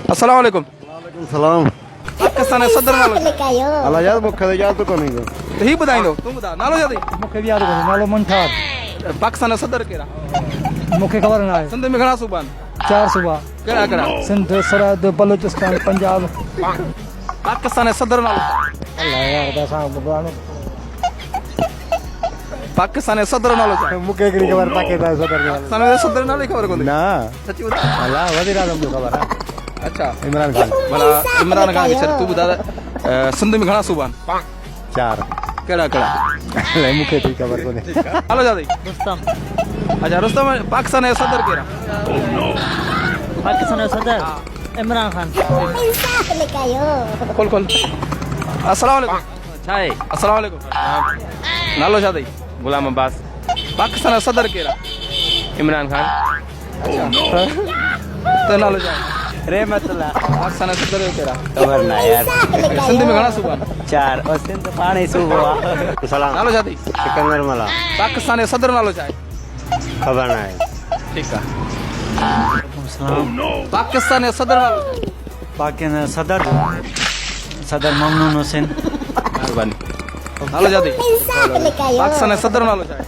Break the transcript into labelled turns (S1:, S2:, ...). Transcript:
S1: अस्सलाम वालेकुम।
S2: वालेकुम सलाम।
S1: पाकिस्तान है सदर नालो
S2: अल्लाह याद मुख दे याद तो कोनी को
S1: तो ही ॿुधाईंदो तूं ॿुधा नालो छा अथई?
S3: मूंखे बि यादि कोन्हे नालो मंठार
S1: पाकिस्तान जो सदर कहिड़ा?
S3: मूंखे ख़बर न आहे।
S1: सिंध में घणा सूबा आहिनि?
S3: 4 सूबा
S1: कहिड़ा कहिड़ा?
S3: सिंध सरहद बलूचिस्तान पंजाब।
S1: पाकिस्तान जो सदर नालो छा?
S3: अल्लाह यार असां ॿुधायो
S1: पाकिस्तान जो सदर नालो छा?
S2: मुखे कड़ी खबर पाकिस्तान सदर जो
S1: पाकिस्तान जो सदर नालो ई ख़बर कोन्हे?
S2: ना
S1: सची ॿुधा।
S2: अल्लाह वजीर आज़म जो खबर है
S1: अच्छा
S2: इमरान खान
S1: भला इमरान खान खे छॾ तूं ॿुधा त सिंध में घणा सूबा आहिनि?
S2: 4
S1: कहिड़ा कहिड़ा?
S2: अल्लाह मुखे कोई खबर कोनी
S1: नालो छा अथई?
S3: रुस्तम।
S1: अच्छा रुस्तम पाकिस्तान जो सदर कहिड़ा?
S3: पाकिस्तान जो सदर इमरान खान।
S1: खोल खोल। अस्सलाम वालेकुम।
S4: छा आहे?
S1: अस्सलाम वालेकुम। नालो छा अथई?
S4: गुलाम अब्बास।
S1: पाकिस्तान जो सदर कहिड़ा?
S4: इमरान खान।
S1: त नालो छा आहे?
S4: रहमतुल्लाह।
S1: पाकिस्तान जो सदर कहिड़ा?
S4: खबर ना यार।
S1: सिंध में घणा सूबा आहिनि?
S4: 4 और सिंध पाणी सूबो आहे।
S2: सलाम
S1: नालो छा अथई?
S2: सिकंदर मला
S1: पाकिस्तान जो सदर नालो छा आहे?
S2: खबर ना है
S1: ठीकु आहे। पाकिस्तान जो सदर नालो छा आहे?
S3: पाकिस्तान सदर सदर ममनून हुसैन।
S1: महिरबानी। नालो छा अथई? पाकिस्तान जो सदर नालो छा आहे?